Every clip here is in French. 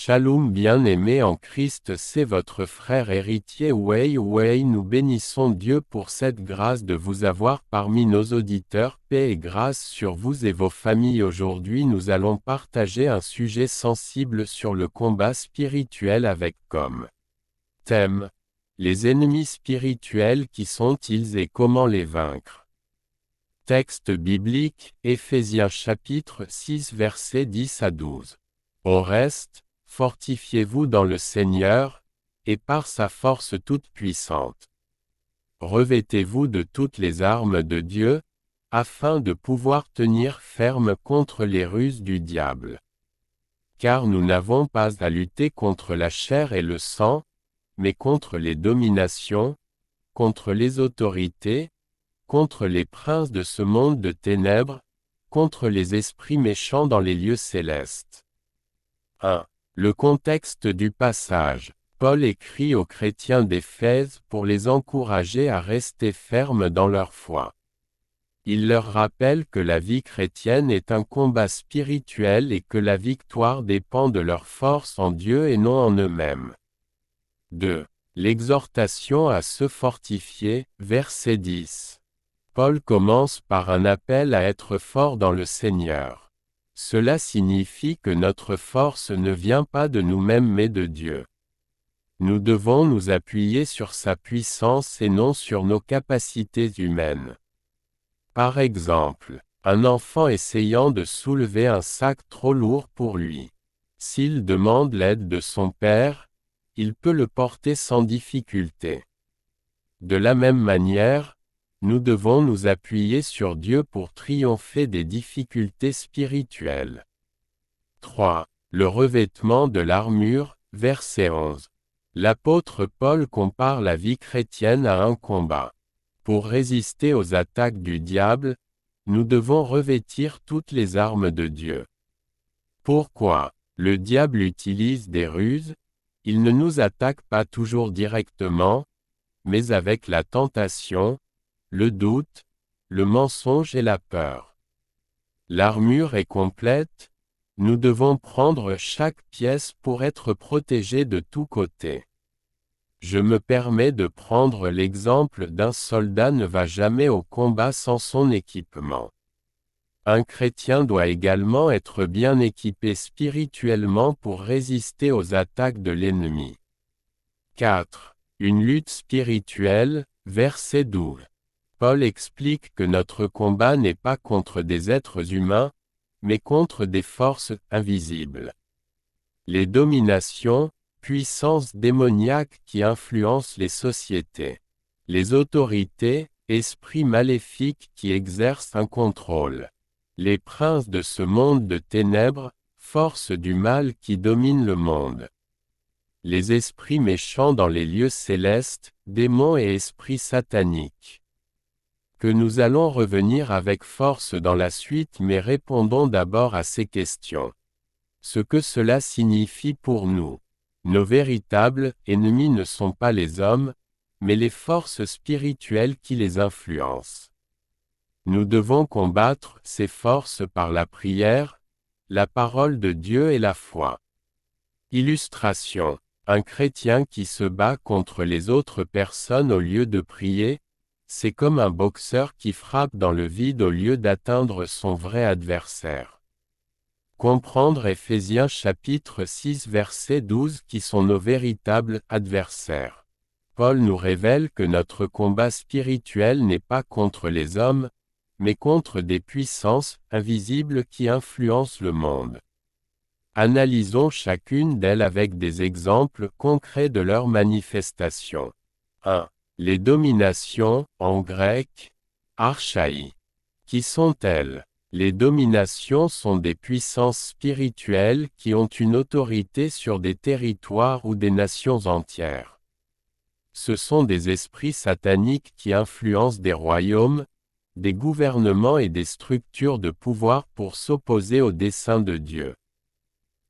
Shalom bien-aimé en Christ, c'est votre frère héritier Wei. Nous bénissons Dieu pour cette grâce de vous avoir parmi nos auditeurs. Paix et grâce sur vous et vos familles. Aujourd'hui nous allons partager un sujet sensible sur le combat spirituel avec comme thème les ennemis spirituels. Qui sont-ils et comment les vaincre? Texte biblique, Éphésiens chapitre 6 versets 10 à 12. Au reste, fortifiez-vous dans le Seigneur, et par sa force toute puissante. Revêtez-vous de toutes les armes de Dieu, afin de pouvoir tenir ferme contre les ruses du diable. Car nous n'avons pas à lutter contre la chair et le sang, mais contre les dominations, contre les autorités, contre les princes de ce monde de ténèbres, contre les esprits méchants dans les lieux célestes. 1. Le contexte du passage. Paul écrit aux chrétiens d'Éphèse pour les encourager à rester fermes dans leur foi. Il leur rappelle que la vie chrétienne est un combat spirituel et que la victoire dépend de leur force en Dieu et non en eux-mêmes. 2. L'exhortation à se fortifier, verset 10. Paul commence par un appel à être fort dans le Seigneur. Cela signifie que notre force ne vient pas de nous-mêmes mais de Dieu. Nous devons nous appuyer sur sa puissance et non sur nos capacités humaines. Par exemple, un enfant essayant de soulever un sac trop lourd pour lui. S'il demande l'aide de son père, il peut le porter sans difficulté. De la même manière, nous devons nous appuyer sur Dieu pour triompher des difficultés spirituelles. 3. Le revêtement de l'armure, verset 11. L'apôtre Paul compare la vie chrétienne à un combat. Pour résister aux attaques du diable, nous devons revêtir toutes les armes de Dieu. Pourquoi? Le diable utilise des ruses, il ne nous attaque pas toujours directement, mais avec la tentation, le doute, le mensonge et la peur. L'armure est complète, nous devons prendre chaque pièce pour être protégés de tous côtés. Je me permets de prendre l'exemple d'un soldat ne va jamais au combat sans son équipement. Un chrétien doit également être bien équipé spirituellement pour résister aux attaques de l'ennemi. 4. Une lutte spirituelle, verset 12. Paul explique que notre combat n'est pas contre des êtres humains, mais contre des forces invisibles. Les dominations, puissances démoniaques qui influencent les sociétés. Les autorités, esprits maléfiques qui exercent un contrôle. Les princes de ce monde de ténèbres, forces du mal qui dominent le monde. Les esprits méchants dans les lieux célestes, démons et esprits sataniques. Que nous allons revenir avec force dans la suite, mais répondons d'abord à ces questions. Ce que cela signifie pour nous. Nos véritables ennemis ne sont pas les hommes, mais les forces spirituelles qui les influencent. Nous devons combattre ces forces par la prière, la parole de Dieu et la foi. Illustration. Un chrétien qui se bat contre les autres personnes au lieu de prier, c'est comme un boxeur qui frappe dans le vide au lieu d'atteindre son vrai adversaire. Comprendre Éphésiens chapitre 6 verset 12 qui sont nos véritables adversaires. Paul nous révèle que notre combat spirituel n'est pas contre les hommes, mais contre des puissances invisibles qui influencent le monde. Analysons chacune d'elles avec des exemples concrets de leurs manifestations. 1. Les dominations, en grec, archaï. Qui sont-elles? Les dominations sont des puissances spirituelles qui ont une autorité sur des territoires ou des nations entières. Ce sont des esprits sataniques qui influencent des royaumes, des gouvernements et des structures de pouvoir pour s'opposer aux desseins de Dieu.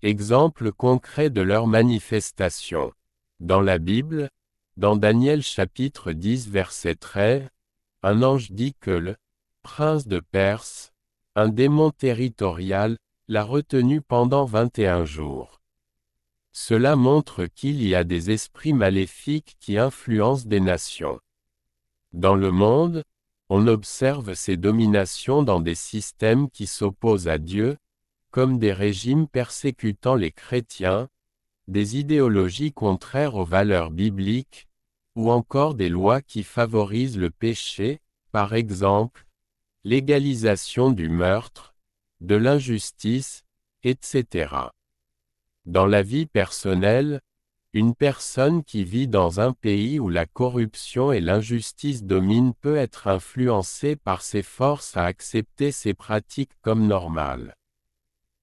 Exemple concret de leur manifestation. Dans la Bible, dans Daniel chapitre 10 verset 13, un ange dit que le prince de Perse, un démon territorial, l'a retenu pendant 21 jours. Cela montre qu'il y a des esprits maléfiques qui influencent des nations. Dans le monde, on observe ces dominations dans des systèmes qui s'opposent à Dieu, comme des régimes persécutant les chrétiens, des idéologies contraires aux valeurs bibliques, ou encore des lois qui favorisent le péché, par exemple, l'égalisation du meurtre, de l'injustice, etc. Dans la vie personnelle, une personne qui vit dans un pays où la corruption et l'injustice dominent peut être influencée par ces forces à accepter ces pratiques comme normales.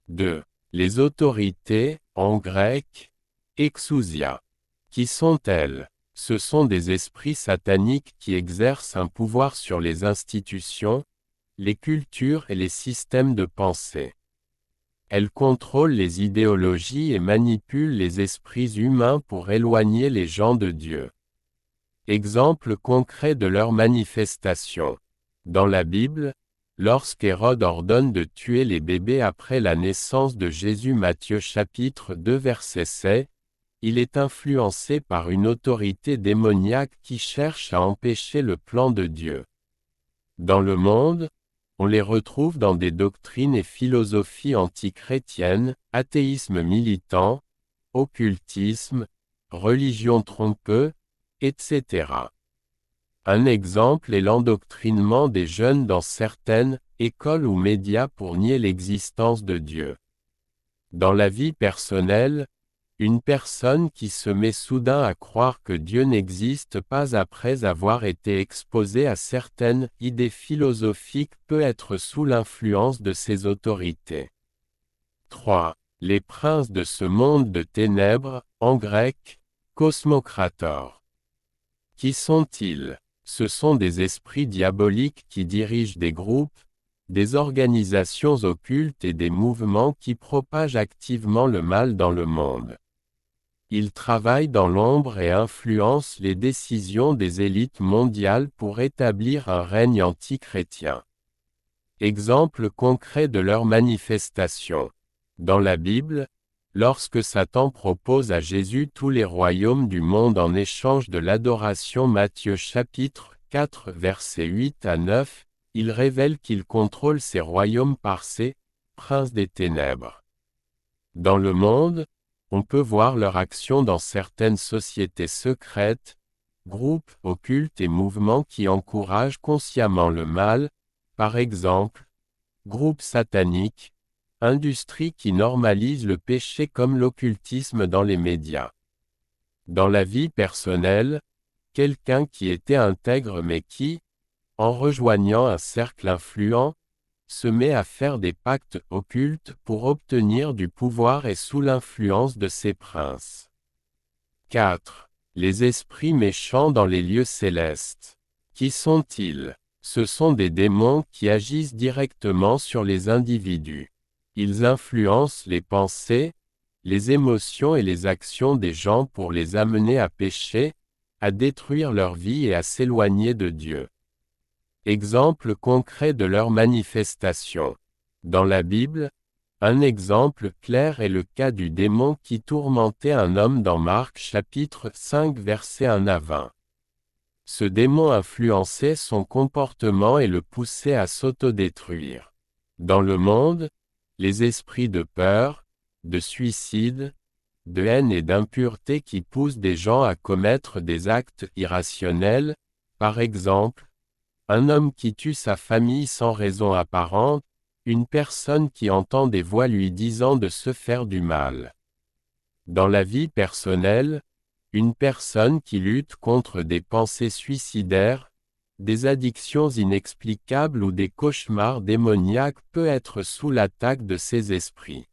2. Les autorités, en grec, exousia. Qui sont-elles? Ce sont des esprits sataniques qui exercent un pouvoir sur les institutions, les cultures et les systèmes de pensée. Elles contrôlent les idéologies et manipulent les esprits humains pour éloigner les gens de Dieu. Exemple concret de leur manifestation. Dans la Bible, lorsqu'Hérode ordonne de tuer les bébés après la naissance de Jésus, Matthieu chapitre 2 verset 7, il est influencé par une autorité démoniaque qui cherche à empêcher le plan de Dieu. Dans le monde, on les retrouve dans des doctrines et philosophies antichrétiennes, athéisme militant, occultisme, religion trompeuse, etc. Un exemple est l'endoctrinement des jeunes dans certaines écoles ou médias pour nier l'existence de Dieu. Dans la vie personnelle, une personne qui se met soudain à croire que Dieu n'existe pas après avoir été exposée à certaines idées philosophiques peut être sous l'influence de ces autorités. 3. Les princes de ce monde de ténèbres, en grec, cosmocrator. Qui sont-ils? Ce sont des esprits diaboliques qui dirigent des groupes, des organisations occultes et des mouvements qui propagent activement le mal dans le monde. Ils travaillent dans l'ombre et influencent les décisions des élites mondiales pour établir un règne anti-chrétien. Exemple concret de leur manifestation. Dans la Bible, lorsque Satan propose à Jésus tous les royaumes du monde en échange de l'adoration, Matthieu chapitre 4 versets 8 à 9, il révèle qu'il contrôle ces royaumes par ces princes des ténèbres. Dans le monde, on peut voir leur action dans certaines sociétés secrètes, groupes occultes et mouvements qui encouragent consciemment le mal, par exemple, groupes sataniques, industries qui normalisent le péché comme l'occultisme dans les médias. Dans la vie personnelle, quelqu'un qui était intègre mais qui, en rejoignant un cercle influent, se met à faire des pactes occultes pour obtenir du pouvoir et sous l'influence de ces princes. 4. Les esprits méchants dans les lieux célestes. Qui sont-ils? Ce sont des démons qui agissent directement sur les individus. Ils influencent les pensées, les émotions et les actions des gens pour les amener à pécher, à détruire leur vie et à s'éloigner de Dieu. Exemple concret de leur manifestation. Dans la Bible, un exemple clair est le cas du démon qui tourmentait un homme dans Marc chapitre 5 versets 1 à 20. Ce démon influençait son comportement et le poussait à s'autodétruire. Dans le monde, les esprits de peur, de suicide, de haine et d'impureté qui poussent des gens à commettre des actes irrationnels, par exemple, un homme qui tue sa famille sans raison apparente, une personne qui entend des voix lui disant de se faire du mal. Dans la vie personnelle, une personne qui lutte contre des pensées suicidaires, des addictions inexplicables ou des cauchemars démoniaques peut être sous l'attaque de ces esprits.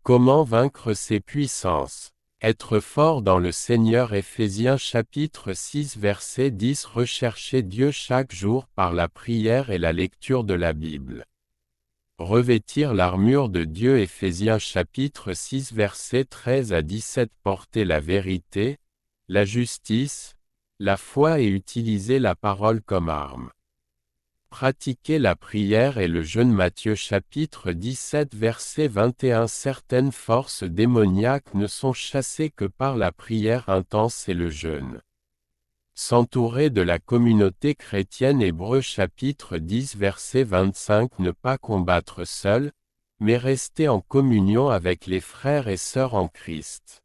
Comment vaincre ces puissances? Être fort dans le Seigneur. Éphésiens chapitre 6 verset 10. Recherchez Dieu chaque jour par la prière et la lecture de la Bible. Revêtir l'armure de Dieu. Éphésiens chapitre 6 verset 13 à 17. Porter la vérité, la justice, la foi et utiliser la parole comme arme. Pratiquez la prière et le jeûne. Matthieu chapitre 17 verset 21. Certaines forces démoniaques ne sont chassées que par la prière intense et le jeûne. S'entourer de la communauté chrétienne. Hébreux chapitre 10 verset 25. Ne pas combattre seul, mais rester en communion avec les frères et sœurs en Christ.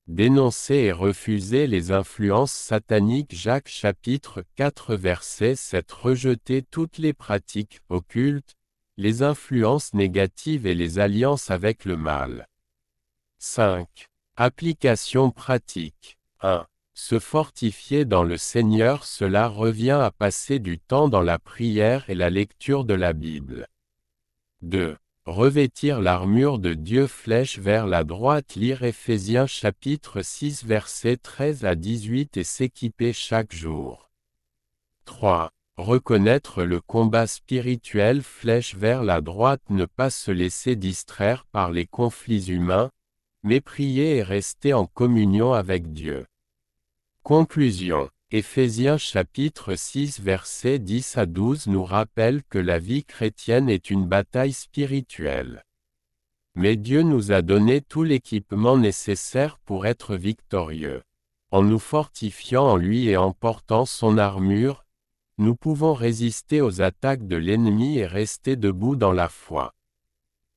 Dénoncer et refuser les influences sataniques. Jacques chapitre 4 verset 7. Rejeter toutes les pratiques occultes, les influences négatives et les alliances avec le mal. 5. Application pratique. 1. Se fortifier dans le Seigneur. Cela revient à passer du temps dans la prière et la lecture de la Bible. 2. Revêtir l'armure de Dieu. Flèche vers la droite. Lire Éphésiens chapitre 6 versets 13 à 18 et s'équiper chaque jour. 3. Reconnaître le combat spirituel. Flèche vers la droite. Ne pas se laisser distraire par les conflits humains, mais prier et rester en communion avec Dieu. Conclusion. Éphésiens chapitre 6 versets 10 à 12 nous rappelle que la vie chrétienne est une bataille spirituelle. Mais Dieu nous a donné tout l'équipement nécessaire pour être victorieux. En nous fortifiant en lui et en portant son armure, nous pouvons résister aux attaques de l'ennemi et rester debout dans la foi.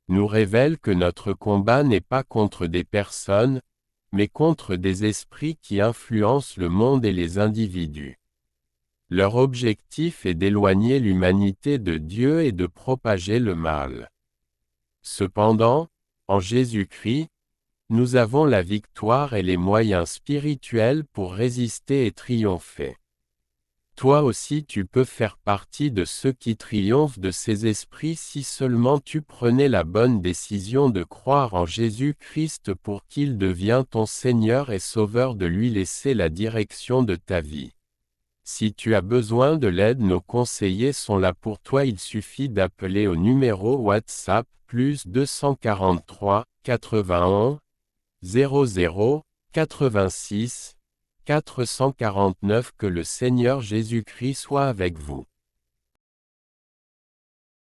Nous révèle que notre combat n'est pas contre des personnes, mais contre des esprits qui influencent le monde et les individus. Leur objectif est d'éloigner l'humanité de Dieu et de propager le mal. Cependant, en Jésus-Christ, nous avons la victoire et les moyens spirituels pour résister et triompher. Toi aussi tu peux faire partie de ceux qui triomphent de ces esprits si seulement tu prenais la bonne décision de croire en Jésus-Christ pour qu'il devienne ton Seigneur et Sauveur, de lui laisser la direction de ta vie. Si tu as besoin de l'aide, nos conseillers sont là pour toi. Il suffit d'appeler au numéro WhatsApp +243 81 00 86 449. Que le Seigneur Jésus-Christ soit avec vous.